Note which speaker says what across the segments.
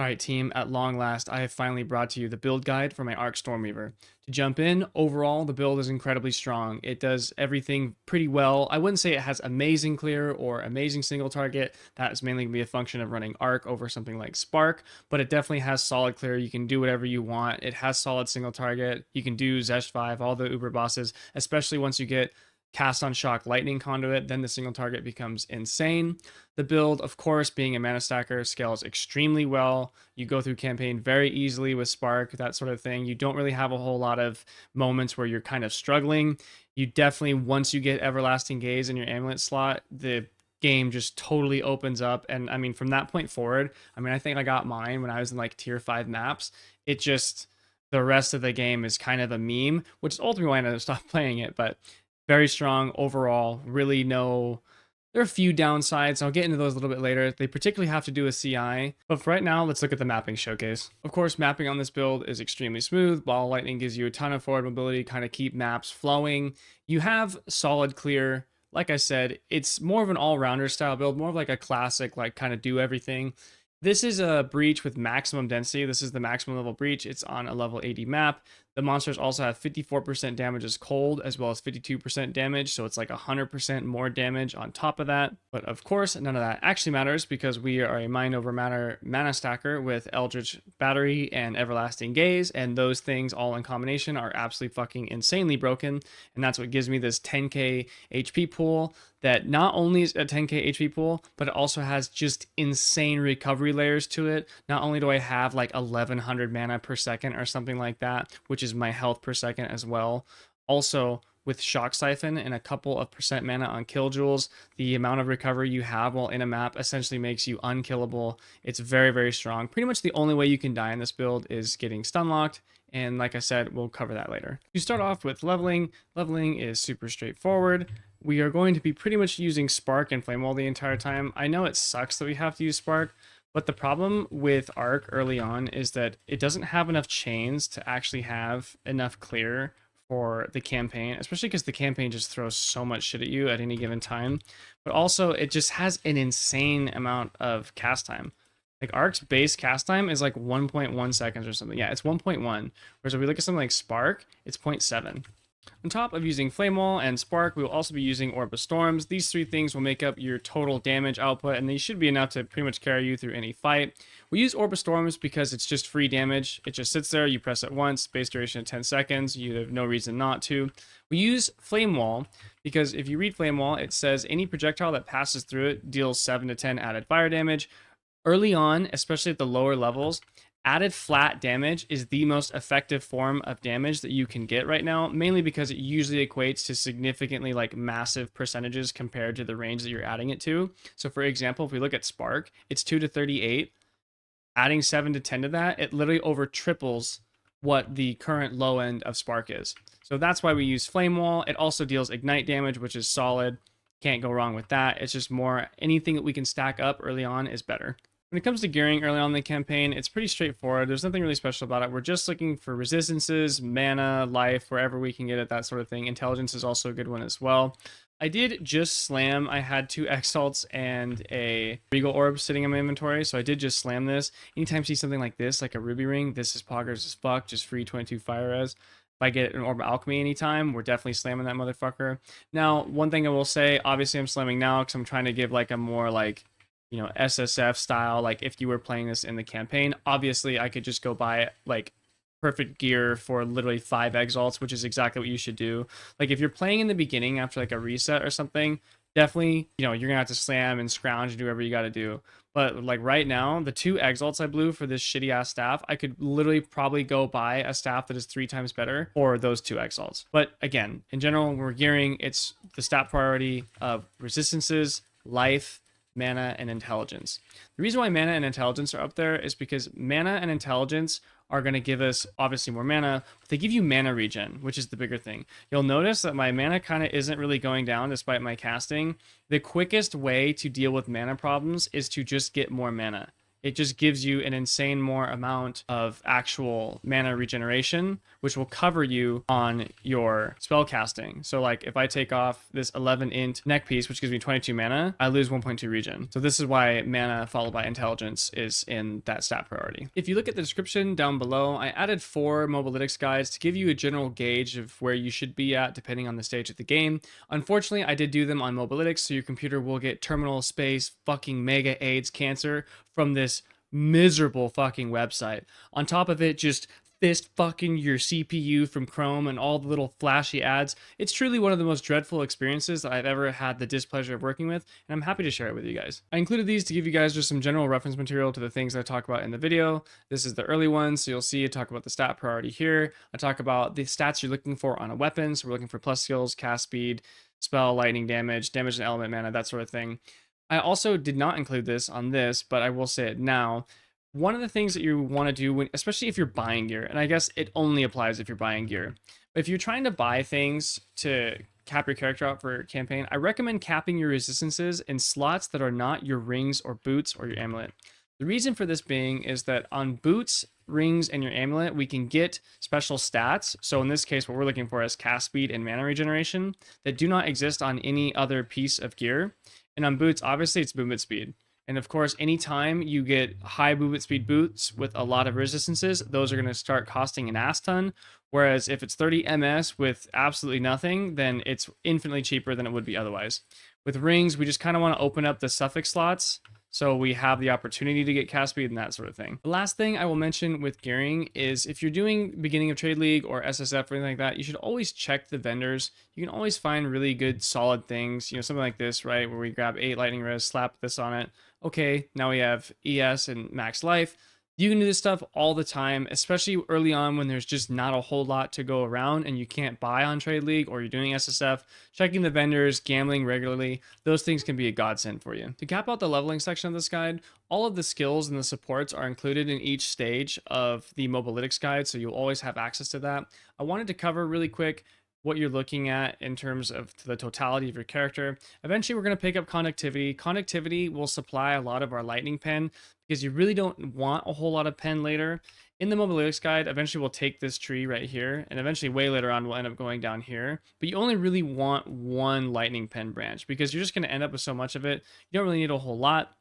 Speaker 1: Alright team, at long last, I have finally brought to you the build guide for my Arc Stormweaver. To jump in, overall, the build is incredibly strong. It does everything pretty well. I wouldn't say it has amazing clear or amazing single target. That is mainly going to be a function of running Arc over something like Spark, but it definitely has solid clear. You can do whatever you want. It has solid single target. You can do Zesh 5, all the Uber bosses, especially once you get cast on shock lightning conduit, then the single target becomes insane. The build, of course, being a mana stacker, scales extremely well. You go through campaign very easily with Spark, that sort of thing. You don't really have a whole lot of moments where you're kind of struggling. You definitely, once you get Everlasting Gaze in your amulet slot, the game just totally opens up. And I mean, from that point forward, I mean, I think I got mine when I was in like tier 5 maps. It just, the rest of the game is kind of a meme, which is ultimately why I ended up stopped playing it. But very strong overall. Really no. There are a few downsides. I'll get into those a little bit later. They particularly have to do with CI. But for right now, let's look at the mapping showcase. Of course, mapping on this build is extremely smooth. Ball Lightning gives you a ton of forward mobility, kind of keep maps flowing. You have solid clear. Like I said, it's more of an all-rounder style build, more of like a classic, like kind of do everything. This is a breach with maximum density. This is the maximum level breach. It's on a level 80 map. The monsters also have 54% damage as cold, as well as 52% damage, so it's like 100% more damage on top of that. But of course, none of that actually matters because we are a mind over matter mana stacker with Eldritch Battery and Everlasting Gaze, and those things all in combination are absolutely fucking insanely broken, and that's what gives me this 10k HP pool that not only is a 10k HP pool, but it also has just insane recovery layers to it. Not only do I have like 1100 mana per second or something like that, which is my health per second as well. Also, with Shock Siphon and a couple of percent mana on Killjewels, the amount of recovery you have while in a map essentially makes you unkillable. It's very, very strong. Pretty much the only way you can die in this build is getting stun locked. And like I said, we'll cover that later. You start off with leveling. Leveling is super straightforward. We are going to be pretty much using Spark and Flame Wall the entire time. I know it sucks that we have to use Spark, but the problem with Arc early on is that it doesn't have enough chains to actually have enough clear for the campaign, especially because the campaign just throws so much shit at you at any given time. But also, it just has an insane amount of cast time. Like Arc's base cast time is like 1.1 seconds or something. Yeah, it's 1.1. Whereas if we look at something like Spark, it's 0.7. On top of using Flame Wall and Spark, we will also be using Orb of Storms. These three things will make up your total damage output, and they should be enough to pretty much carry you through any fight. We use Orb of Storms because it's just free damage. It just sits there, you press it once, base duration of 10 seconds, you have no reason not to. We use Flame Wall because if you read Flame Wall, it says any projectile that passes through it deals 7 to 10 added fire damage. Early on, especially at the lower levels, added flat damage is the most effective form of damage that you can get right now, mainly because it usually equates to significantly like massive percentages compared to the range that you're adding it to. So for example, if we look at Spark, it's 2 to 38. Adding 7 to 10 to that, it literally over triples what the current low end of Spark is. So that's why we use Flame Wall. It also deals ignite damage, which is solid. Can't go wrong with that. It's just more anything that we can stack up early on is better. When it comes to gearing early on in the campaign, it's pretty straightforward. There's nothing really special about it. We're just looking for resistances, mana, life, wherever we can get it, that sort of thing. Intelligence is also a good one as well. I did just slam. I had 2 Exalts and a Regal Orb sitting in my inventory, so I did just slam this. Anytime you see something like this, like a Ruby Ring, this is poggers as fuck, just free 22 fire res. If I get an Orb of Alchemy anytime, we're definitely slamming that motherfucker. Now, one thing I will say, obviously I'm slamming now because I'm trying to give like a more like, you know, SSF style, like if you were playing this in the campaign. Obviously I could just go buy like perfect gear for literally 5 exalts, which is exactly what you should do. Like if you're playing in the beginning after like a reset or something, definitely, you know, you're gonna have to slam and scrounge and do whatever you got to do. But like right now, the 2 exalts I blew for this shitty ass staff, I could literally probably go buy a staff that is 3 times better for those 2 exalts. But again, in general, when we're gearing, it's the stat priority of resistances, life, mana, and intelligence. The reason why mana and intelligence are up there is because mana and intelligence are going to give us obviously more mana, but they give you mana regen, which is the bigger thing. You'll notice that my mana kind of isn't really going down despite my casting. The quickest way to deal with mana problems is to just get more mana. it just gives you an insane more amount of actual mana regeneration, which will cover you on your spell casting. So like if I take off this 11 int neck piece, which gives me 22 mana, I lose 1.2 regen. So this is why mana followed by intelligence is in that stat priority. If you look at the description down below, I added 4 mobalytics guides to give you a general gauge of where you should be at depending on the stage of the game. Unfortunately, I did do them on mobalytics, so your computer will get terminal space fucking mega AIDS cancer from this miserable fucking website. On top of it, just fist fucking your CPU from Chrome and all the little flashy ads. It's truly one of the most dreadful experiences that I've ever had the displeasure of working with, and I'm happy to share it with you guys. I included these to give you guys just some general reference material to the things I talk about in the video. This is the early one, so you'll see I talk about the stat priority here. I talk about the stats you're looking for on a weapon, so we're looking for plus skills, cast speed, spell, lightning damage, damage and element mana, that sort of thing. I also did not include this on this, but I will say it now. One of the things that you want to do, when, especially if you're buying gear, and I guess it only applies if you're buying gear, but if you're trying to buy things to cap your character out for your campaign, I recommend capping your resistances in slots that are not your rings or boots or your amulet. The reason for this being is that on boots, rings, and your amulet, we can get special stats. So in this case, what we're looking for is cast speed and mana regeneration that do not exist on any other piece of gear. And on boots, obviously, it's movement speed. And of course, anytime you get high movement speed boots with a lot of resistances, those are going to start costing an ass ton. Whereas if it's 30 MS with absolutely nothing, then it's infinitely cheaper than it would be otherwise. With rings, we just kind of want to open up the suffix slots so we have the opportunity to get cast speed and that sort of thing. The last thing I will mention with gearing is if you're doing beginning of trade league or SSF or anything like that, you should always check the vendors. You can always find really good solid things, you know, something like this, right, where we grab 8 lightning wrist, slap this on it. Okay, now we have ES and max life. You can do this stuff all the time, especially early on when there's just not a whole lot to go around and you can't buy on Trade League or you're doing SSF. Checking the vendors, gambling regularly, those things can be a godsend for you. To cap out the leveling section of this guide, all of the skills and the supports are included in each stage of the mobalytics guide, so you'll always have access to that. I wanted to cover really quick what you're looking at in terms of the totality of your character. Eventually, we're going to pick up conductivity. Conductivity will supply a lot of our lightning pen because you really don't want a whole lot of pen later. In the mobalytics guide, eventually we'll take this tree right here, and eventually way later on we'll end up going down here. But you only really want one lightning pen branch because you're just going to end up with so much of it. You don't really need a whole lot.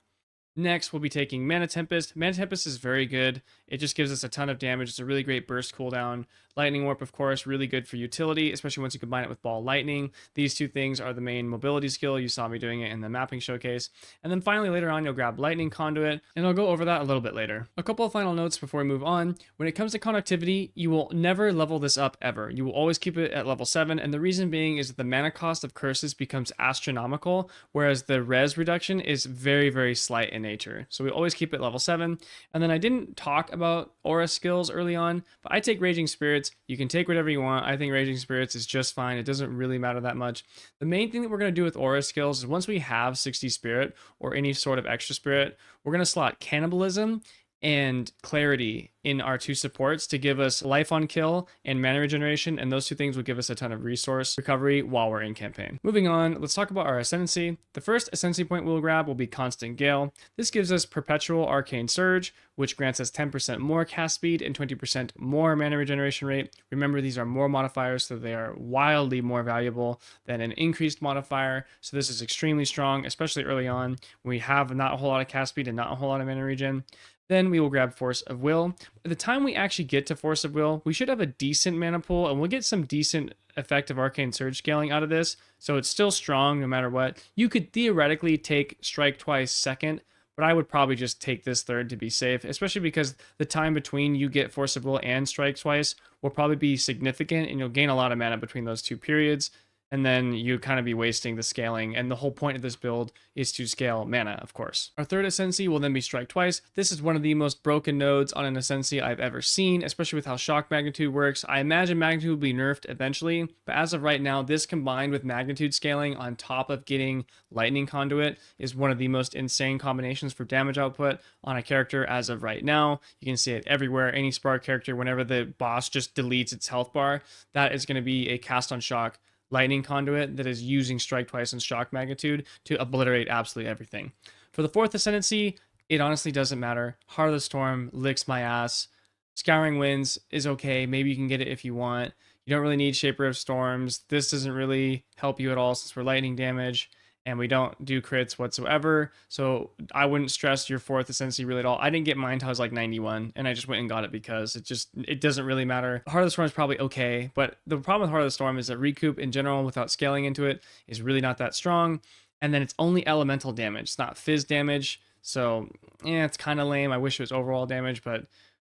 Speaker 1: Next, we'll be taking Mana Tempest. Mana Tempest is very good. It just gives us a ton of damage. It's a really great burst cooldown. Lightning Warp, of course, really good for utility, especially once you combine it with Ball Lightning. These two things are the main mobility skill. You saw me doing it in the mapping showcase. And then finally, later on, you'll grab Lightning Conduit, and I'll go over that a little bit later. A couple of final notes before we move on. When it comes to conductivity, you will never level this up ever. You will always keep it at level 7, and the reason being is that the mana cost of curses becomes astronomical, whereas the res reduction is very, very slight in nature. So we always keep it level 7. And then I didn't talk about aura skills early on, but I take Raging Spirits. You can take whatever you want. I think Raging Spirits is just fine. It doesn't really matter that much. The main thing that we're going to do with aura skills is once we have 60 spirit or any sort of extra spirit, we're going to slot Cannibalism and Clarity in our 2 supports to give us life on kill and mana regeneration, and those 2 things will give us a ton of resource recovery while we're in campaign. Moving on, let's talk about our Ascendancy. The first Ascendancy point we'll grab will be Constant Gale. This gives us Perpetual Arcane Surge, which grants us 10% more cast speed and 20% more mana regeneration rate. Remember, these are more modifiers, so they are wildly more valuable than an increased modifier, so this is extremely strong, especially early on when we have not a whole lot of cast speed and not a whole lot of mana regen. Then we will grab Force of Will. By the time we actually get to Force of Will, we should have a decent mana pool, and we'll get some decent effective Arcane Surge scaling out of this, so it's still strong no matter what. You could theoretically take Strike Twice second, but I would probably just take this third to be safe, especially because the time between you get Force of Will and Strike Twice will probably be significant, and you'll gain a lot of mana between those 2 periods. And then you kind of be wasting the scaling, and the whole point of this build is to scale mana, of course. Our third Ascendancy will then be Strike Twice. This is one of the most broken nodes on an Ascendancy I've ever seen, especially with how Shock Magnitude works. I imagine Magnitude will be nerfed eventually, but as of right now, this combined with Magnitude scaling on top of getting Lightning Conduit is one of the most insane combinations for damage output on a character as of right now. You can see it everywhere. Any Spark character, whenever the boss just deletes its health bar, that is going to be a cast on Shock Lightning Conduit that is using Strike Twice and Shock Magnitude to obliterate absolutely everything. For the fourth Ascendancy, it honestly doesn't matter. Heart of the Storm licks my ass. Scouring Winds is okay. Maybe you can get it if you want. You don't really need Shaper of Storms. This doesn't really help you at all since we're lightning damage and we don't do crits whatsoever. So I wouldn't stress your fourth Ascendancy really at all. I didn't get mine until I was like 91 and I just went and got it because it doesn't really matter. Heart of the Storm is probably okay, but the problem with Heart of the Storm is that recoup in general without scaling into it is really not that strong. And then it's only elemental damage. It's not fizz damage. So yeah, it's kind of lame. I wish it was overall damage, but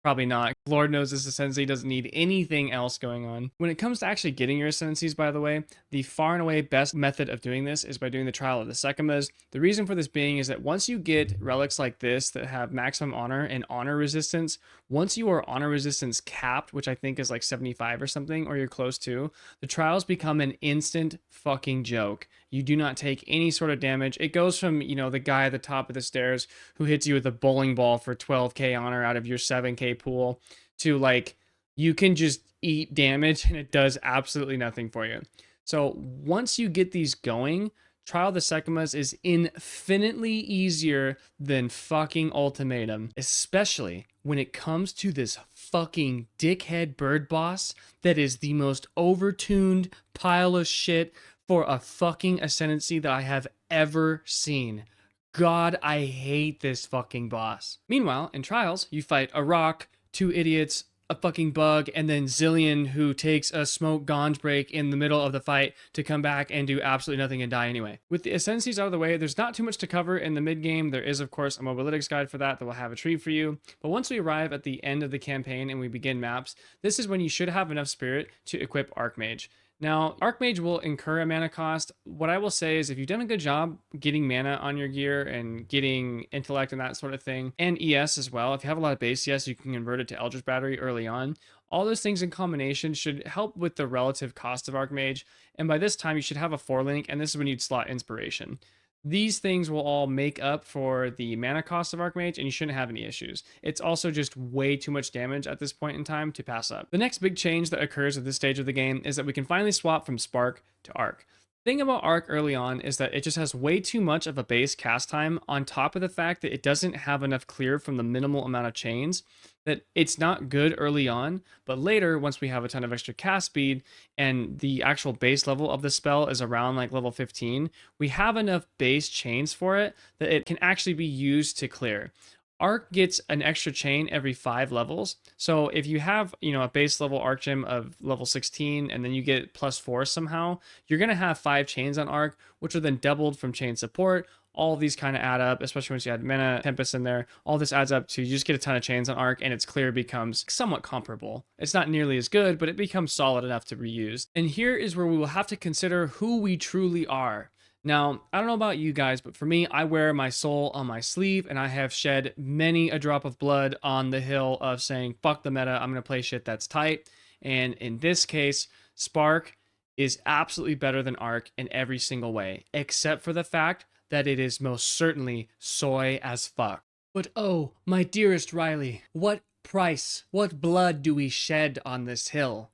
Speaker 1: probably not. Lord knows this Ascendancy doesn't need anything else going on. When it comes to actually getting your Ascendancies, by the way, the far and away best method of doing this is by doing the Trial of the Sekimas. The reason for this being is that once you get relics like this that have maximum honor and honor resistance, once you are honor resistance capped, which I think is like 75 or something, or you're close to, the trials become an instant fucking joke. You do not take any sort of damage. It goes from, the guy at the top of the stairs who hits you with a bowling ball for 12k honor out of your 7k pool to like, you can just eat damage and it does absolutely nothing for you. So once you get these going, Trial of the Sekimas is infinitely easier than fucking Ultimatum, especially when it comes to this fucking dickhead bird boss that is the most overtuned pile of shit for a fucking Ascendancy that I have ever seen. God, I hate this fucking boss. Meanwhile, in Trials, you fight a rock, two idiots, a fucking bug, and then Zillion, who takes a smoke ganj break in the middle of the fight to come back and do absolutely nothing and die anyway. With the Ascendancies out of the way, there's not too much to cover in the mid game. There is, of course, a mobalytics guide for that will have a tree for you. But once we arrive at the end of the campaign and we begin maps, this is when you should have enough spirit to equip Archmage. Now, Archmage will incur a mana cost. What I will say is if you've done a good job getting mana on your gear and getting intellect and that sort of thing, and ES as well, if you have a lot of base ES, you can convert it to Eldritch Battery early on. All those things in combination should help with the relative cost of Archmage, and by this time you should have a 4-link, and this is when you'd slot Inspiration. These things will all make up for the mana cost of Archmage, and you shouldn't have any issues. It's also just way too much damage at this point in time to pass up. The next big change that occurs at this stage of the game is that we can finally swap from Spark to Arc. The thing about Arc early on is that it just has way too much of a base cast time on top of the fact that it doesn't have enough clear from the minimal amount of chains, that it's not good early on, but later, once we have a ton of extra cast speed and the actual base level of the spell is around like level 15, we have enough base chains for it that it can actually be used to clear. Arc gets an extra chain every 5 levels. So if you have, a base level Arc Gem of level 16 and then you get +4 somehow, you're going to have 5 chains on Arc, which are then doubled from chain support. All of these kind of add up, especially once you add Mana Tempest in there. All this adds up to you just get a ton of chains on Arc and its clear becomes somewhat comparable. It's not nearly as good, but it becomes solid enough to be used. And here is where we will have to consider who we truly are. Now, I don't know about you guys, but for me, I wear my soul on my sleeve, and I have shed many a drop of blood on the hill of saying, fuck the meta, I'm going to play shit that's tight. And in this case, Spark is absolutely better than Arc in every single way, except for the fact that it is most certainly soy as fuck. But oh, my dearest Riley, what price, what blood do we shed on this hill?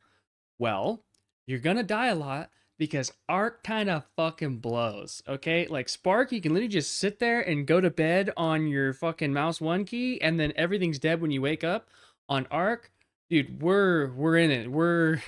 Speaker 1: Well, you're gonna die a lot, because Arc kind of fucking blows, okay? Like Spark, you can literally just sit there and go to bed on your fucking mouse 1 key, and then everything's dead when you wake up. On Arc, dude, we're in it. We're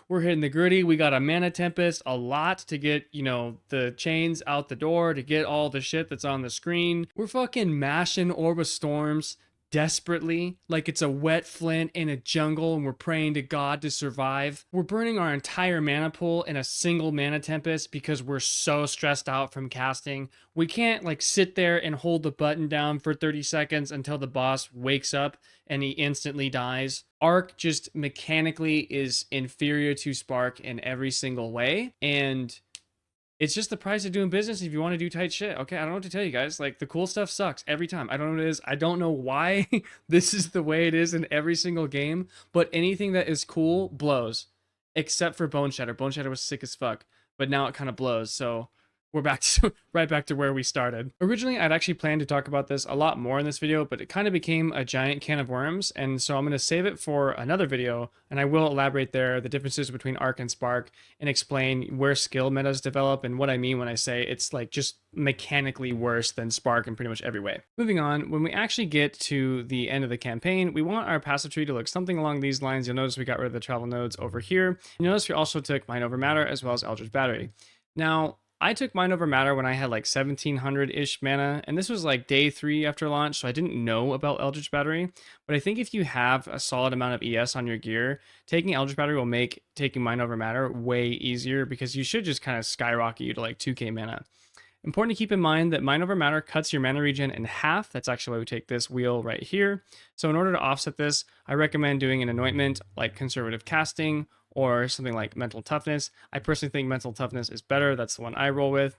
Speaker 1: we're hitting the gritty. We got a Mana Tempest, a lot to get, the chains out the door, to get all the shit that's on the screen. We're fucking mashing Orb of Storms desperately, like it's a wet flint in a jungle and we're praying to God to survive. We're burning our entire mana pool in a single Mana Tempest because we're so stressed out from casting. We can't like sit there and hold the button down for 30 seconds until the boss wakes up and he instantly dies. Arc just mechanically is inferior to Spark in every single way, and it's just the price of doing business if you want to do tight shit. Okay, I don't know what to tell you guys. Like, the cool stuff sucks every time. I don't know what it is. I don't know why this is the way it is in every single game, but anything that is cool blows. Except for Bone Shatter. Bone Shatter was sick as fuck, but now it kind of blows. So we're back to right back to where we started. Originally, I'd actually planned to talk about this a lot more in this video, but it kind of became a giant can of worms, and so I'm going to save it for another video, and I will elaborate there the differences between Arc and Spark and explain where skill metas develop and what I mean when I say it's like just mechanically worse than Spark in pretty much every way. Moving on, when we actually get to the end of the campaign, we want our passive tree to look something along these lines. You'll notice we got rid of the travel nodes over here. You notice we also took Mind Over Matter as well as Eldritch Battery. Now, I took Mind Over Matter when I had like 1700-ish mana, and this was like day 3 after launch, so I didn't know about Eldritch Battery. But I think if you have a solid amount of ES on your gear, taking Eldritch Battery will make taking Mind Over Matter way easier because you should just kind of skyrocket you to like 2k mana. Important to keep in mind that Mind Over Matter cuts your mana regen in half. That's actually why we take this wheel right here. So in order to offset this, I recommend doing an anointment like Conservative Casting or something like Mental Toughness. I personally think Mental Toughness is better. That's the one I roll with.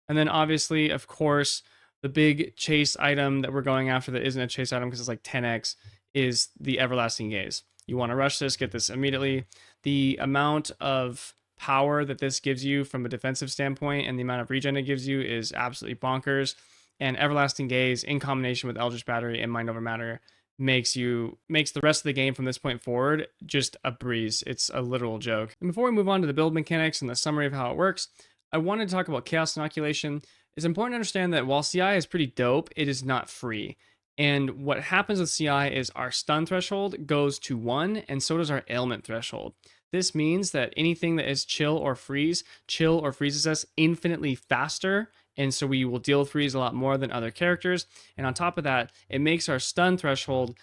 Speaker 1: And then obviously, of course, the big chase item that we're going after that isn't a chase item because it's like 10x is the Everlasting Gaze. You want to rush this, get this immediately. The amount of power that this gives you from a defensive standpoint and the amount of regen it gives you is absolutely bonkers. And Everlasting Gaze in combination with Eldritch Battery and Mind Over Matter makes the rest of the game from this point forward just a breeze. It's a literal joke. And before we move on to the build mechanics and the summary of how it works, I wanted to talk about Chaos Inoculation. It's important to understand that while CI is pretty dope, it is not free. And what happens with CI is our stun threshold goes to 1, and so does our ailment threshold. This means that anything that is chill or freezes us infinitely faster, and so we will deal freeze a lot more than other characters. And on top of that, it makes our stun threshold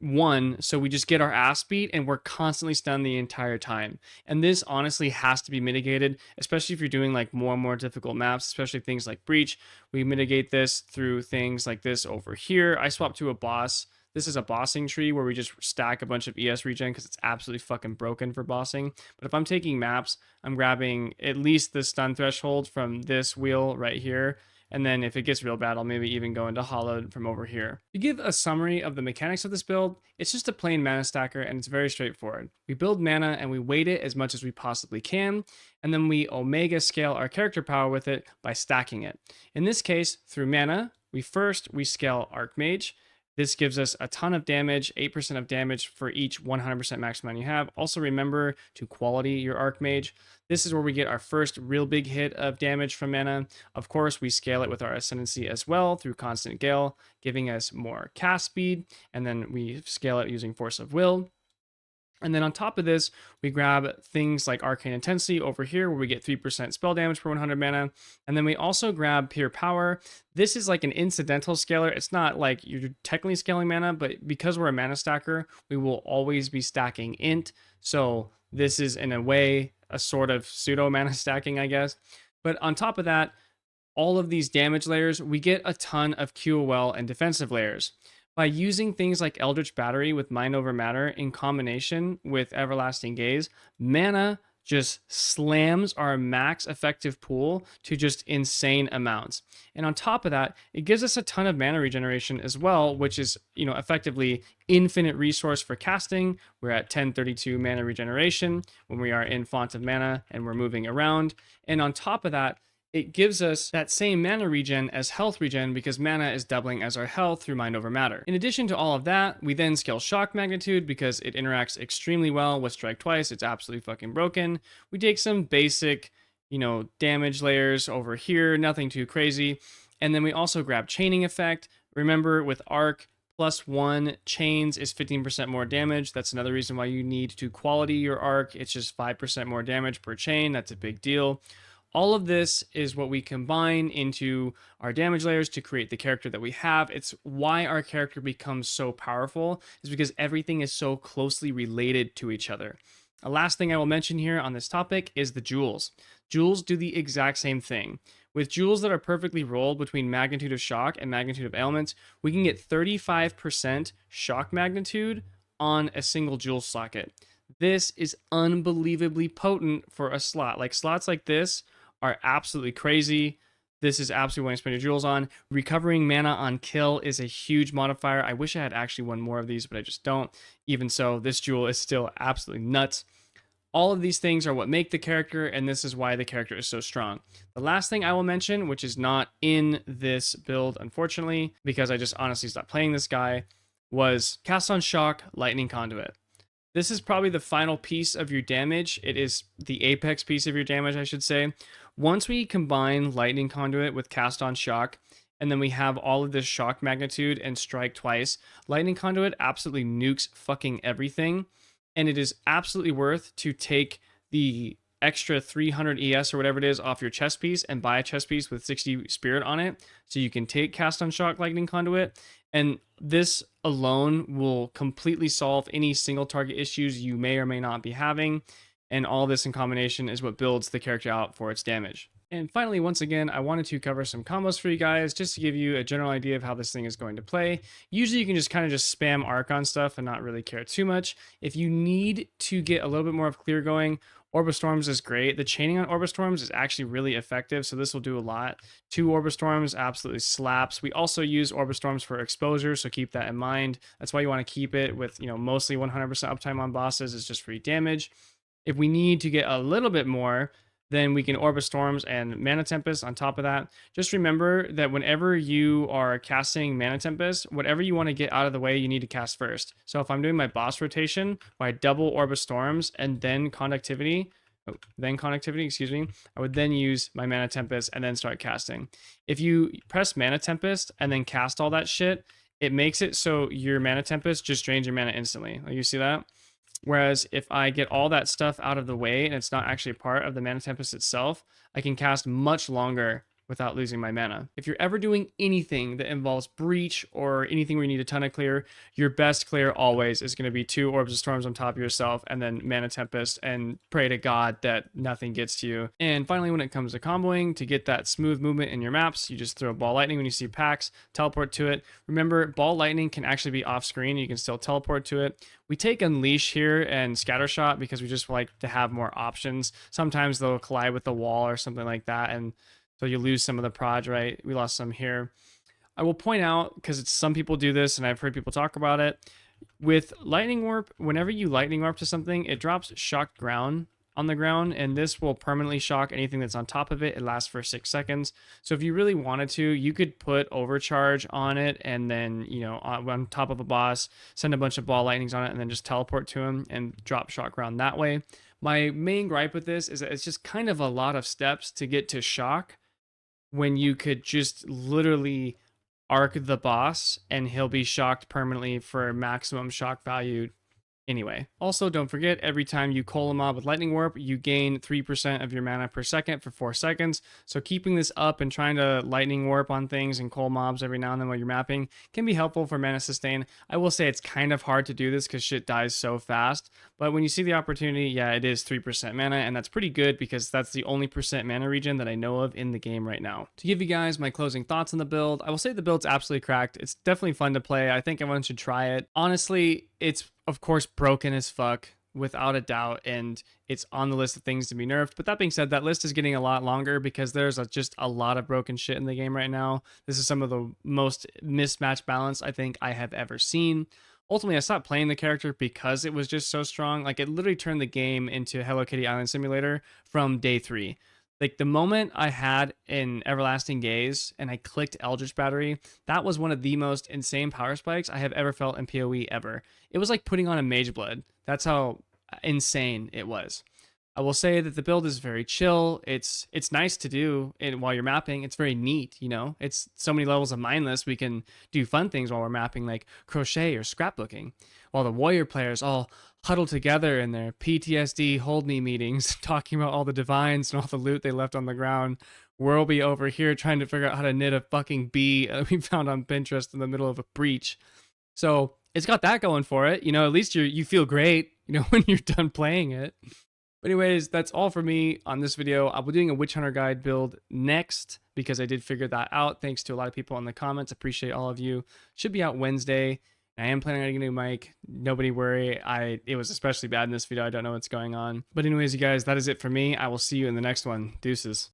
Speaker 1: 1, so we just get our ass beat and we're constantly stunned the entire time. And this honestly has to be mitigated, especially if you're doing like more and more difficult maps, especially things like Breach. We mitigate this through things like this over here. I swapped to a boss. This is a bossing tree where we just stack a bunch of ES regen because it's absolutely fucking broken for bossing. But if I'm taking maps, I'm grabbing at least the stun threshold from this wheel right here. And then if it gets real bad, I'll maybe even go into hollowed from over here. To give a summary of the mechanics of this build, it's just a plain mana stacker and it's very straightforward. We build mana and we weight it as much as we possibly can, and then we omega scale our character power with it by stacking it. In this case, through mana, we scale Archmage. This gives us a ton of damage, 8% of damage for each 100% max amount you have. Also remember to quality your Archmage. This is where we get our first real big hit of damage from mana. Of course, we scale it with our Ascendancy as well through Constant Gale, giving us more cast speed, and then we scale it using Force of Will. And then on top of this, we grab things like Arcane Intensity over here, where we get 3% spell damage per 100 mana. And then we also grab Pure Power. This is like an incidental scaler. It's not like you're technically scaling mana, but because we're a mana stacker, we will always be stacking int. So this is, in a way, a sort of pseudo mana stacking, I guess. But on top of that, all of these damage layers, we get a ton of QOL and defensive layers. By using things like Eldritch Battery with Mind Over Matter in combination with Everlasting Gaze, mana just slams our max effective pool to just insane amounts. And on top of that, it gives us a ton of mana regeneration as well, which is, effectively infinite resource for casting. We're at 1032 mana regeneration when we are in Font of Mana and we're moving around. And on top of that, it gives us that same mana regen as health regen because mana is doubling as our health through Mind Over Matter. In addition to all of that, we then scale Shock Magnitude because it interacts extremely well with Strike Twice. It's absolutely fucking broken. We take some basic, damage layers over here, nothing too crazy. And then we also grab Chaining Effect. Remember, with Arc, +1 chains is 15% more damage. That's another reason why you need to quality your Arc. It's just 5% more damage per chain. That's a big deal. All of this is what we combine into our damage layers to create the character that we have. It's why our character becomes so powerful, is because everything is so closely related to each other. A last thing I will mention here on this topic is the jewels. Jewels do the exact same thing. With jewels that are perfectly rolled between magnitude of shock and magnitude of ailments, we can get 35% shock magnitude on a single jewel socket. This is unbelievably potent for a slot. Like slots like this are absolutely crazy. This is absolutely what you spend your jewels on. Recovering mana on kill is a huge modifier. I wish I had actually one more of these, but I just don't. Even so, this jewel is still absolutely nuts. All of these things are what make the character, and this is why the character is so strong. The last thing I will mention, which is not in this build, unfortunately, because I just honestly stopped playing this guy, was Cast on Shock, Lightning Conduit. This is probably the final piece of your damage. It is the apex piece of your damage, I should say. Once we combine Lightning Conduit with Cast on Shock, and then we have all of this shock magnitude and strike twice, Lightning Conduit absolutely nukes fucking everything. And it is absolutely worth to take the extra 300 ES or whatever it is off your chest piece and buy a chest piece with 60 spirit on it, so you can take Cast on Shock, Lightning Conduit. And this alone will completely solve any single target issues you may or may not be having. And all this in combination is what builds the character out for its damage. And finally, once again, I wanted to cover some combos for you guys just to give you a general idea of how this thing is going to play. Usually you can just kind of just spam Archon stuff and not really care too much. If you need to get a little bit more of clear going, Orb of Storms is great. The chaining on Orb of Storms is actually really effective, so this will do a lot. 2 Orb of Storms absolutely slaps. We also use Orb of Storms for exposure, so keep that in mind. That's why you want to keep it with, mostly 100% uptime on bosses. It's just free damage. If we need to get a little bit more, then we can Orb of Storms and Mana Tempest on top of that. Just remember that whenever you are casting Mana Tempest, whatever you want to get out of the way, you need to cast first. So if I'm doing my boss rotation, where I double Orb of Storms and then Conductivity, I would then use my Mana Tempest and then start casting. If you press Mana Tempest and then cast all that shit, it makes it so your Mana Tempest just drains your mana instantly. Like, you see that? Whereas if I get all that stuff out of the way and it's not actually part of the Mana Tempest itself, I can cast much longer without losing my mana. If you're ever doing anything that involves breach or anything where you need a ton of clear, your best clear always is going to be 2 Orbs of Storms on top of yourself and then Mana Tempest, and pray to God that nothing gets to you. And finally, when it comes to comboing, to get that smooth movement in your maps, you just throw Ball Lightning when you see packs, teleport to it. Remember, Ball Lightning can actually be off screen. You can still teleport to it. We take Unleash here and Scattershot because we just like to have more options. Sometimes they'll collide with the wall or something like that, and so you lose some of the proj, right? We lost some here. I will point out, because some people do this and I've heard people talk about it, with Lightning Warp, whenever you Lightning Warp to something, it drops shocked ground on the ground, and this will permanently shock anything that's on top of it. It lasts for 6 seconds. So if you really wanted to, you could put Overcharge on it and then, on top of a boss, send a bunch of Ball Lightnings on it and then just teleport to him and drop shock ground that way. My main gripe with this is that it's just kind of a lot of steps to get to shock, when you could just literally arc the boss and he'll be shocked permanently for maximum shock value anyway. Also, don't forget, every time you call a mob with Lightning Warp, you gain 3% of your mana per second for 4 seconds. So keeping this up and trying to Lightning Warp on things and call mobs every now and then while you're mapping can be helpful for mana sustain. I will say it's kind of hard to do this because shit dies so fast. But when you see the opportunity, yeah, it is 3% mana, and that's pretty good because that's the only percent mana region that I know of in the game right now. To give you guys my closing thoughts on the build, I will say the build's absolutely cracked. It's definitely fun to play. I think everyone should try it. Honestly, it's of course broken as fuck, without a doubt, and it's on the list of things to be nerfed. But that being said, that list is getting a lot longer because there's just a lot of broken shit in the game right now. This is some of the most mismatched balance I think I have ever seen. Ultimately, I stopped playing the character because it was just so strong. Like, it literally turned the game into Hello Kitty Island Simulator from day 3. Like, the moment I had an Everlasting Gaze and I clicked Eldritch Battery, that was one of the most insane power spikes I have ever felt in PoE ever. It was like putting on a Mage Blood. That's how insane it was. I will say that the build is very chill. It's nice to do while you're mapping. It's very neat, It's so many levels of mindless. We can do fun things while we're mapping, like crochet or scrapbooking, while the warrior players all huddle together in their PTSD hold me meetings, talking about all the divines and all the loot they left on the ground. We'll be over here trying to figure out how to knit a fucking bee we found on Pinterest in the middle of a breach. So it's got that going for it. At least you feel great, when you're done playing it. But anyways, that's all for me on this video. I'll be doing a Witch Hunter Guide build next because I did figure that out. Thanks to a lot of people in the comments. Appreciate all of you. Should be out Wednesday. I am planning on getting a new mic. Nobody worry. It was especially bad in this video. I don't know what's going on. But anyways, you guys, that is it for me. I will see you in the next one. Deuces.